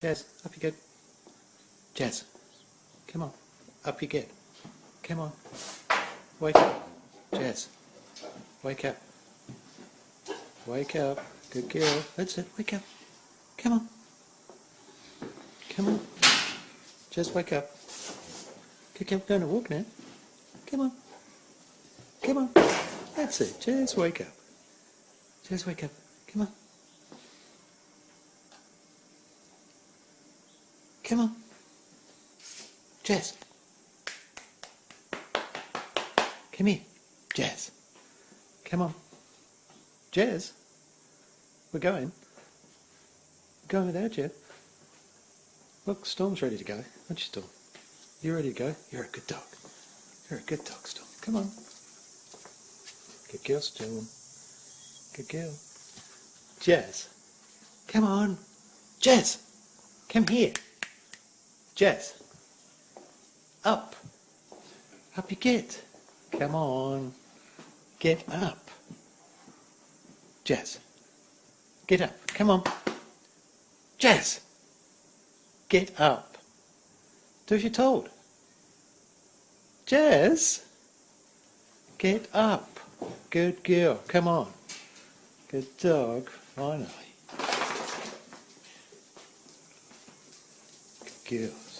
Jazz, up you get. Jazz, come on, up you get. Come on, wake up. Jazz, wake up. Wake up. Good girl. That's it, wake up. Come on. Come on. Just wake up. Good girl, going to walk now. Come on. Come on. That's it, just wake up. Just wake up. Come on. Come on. Jazz. Come here. Jazz. Come on. Jazz. We're going. We're going without you. Look, Storm's ready to go. Aren't you, Storm? You ready to go? You're a good dog. You're a good dog, Storm. Come on. Good girl, Storm. Good girl. Jazz. Come on. Jazz. Come here. Jazz. Up. Up you get. Come on. Get up. Jazz. Get up. Come on. Jazz. Get up. Do as you're told. Jazz. Get up. Good girl. Come on. Good dog. Finally. Good girl.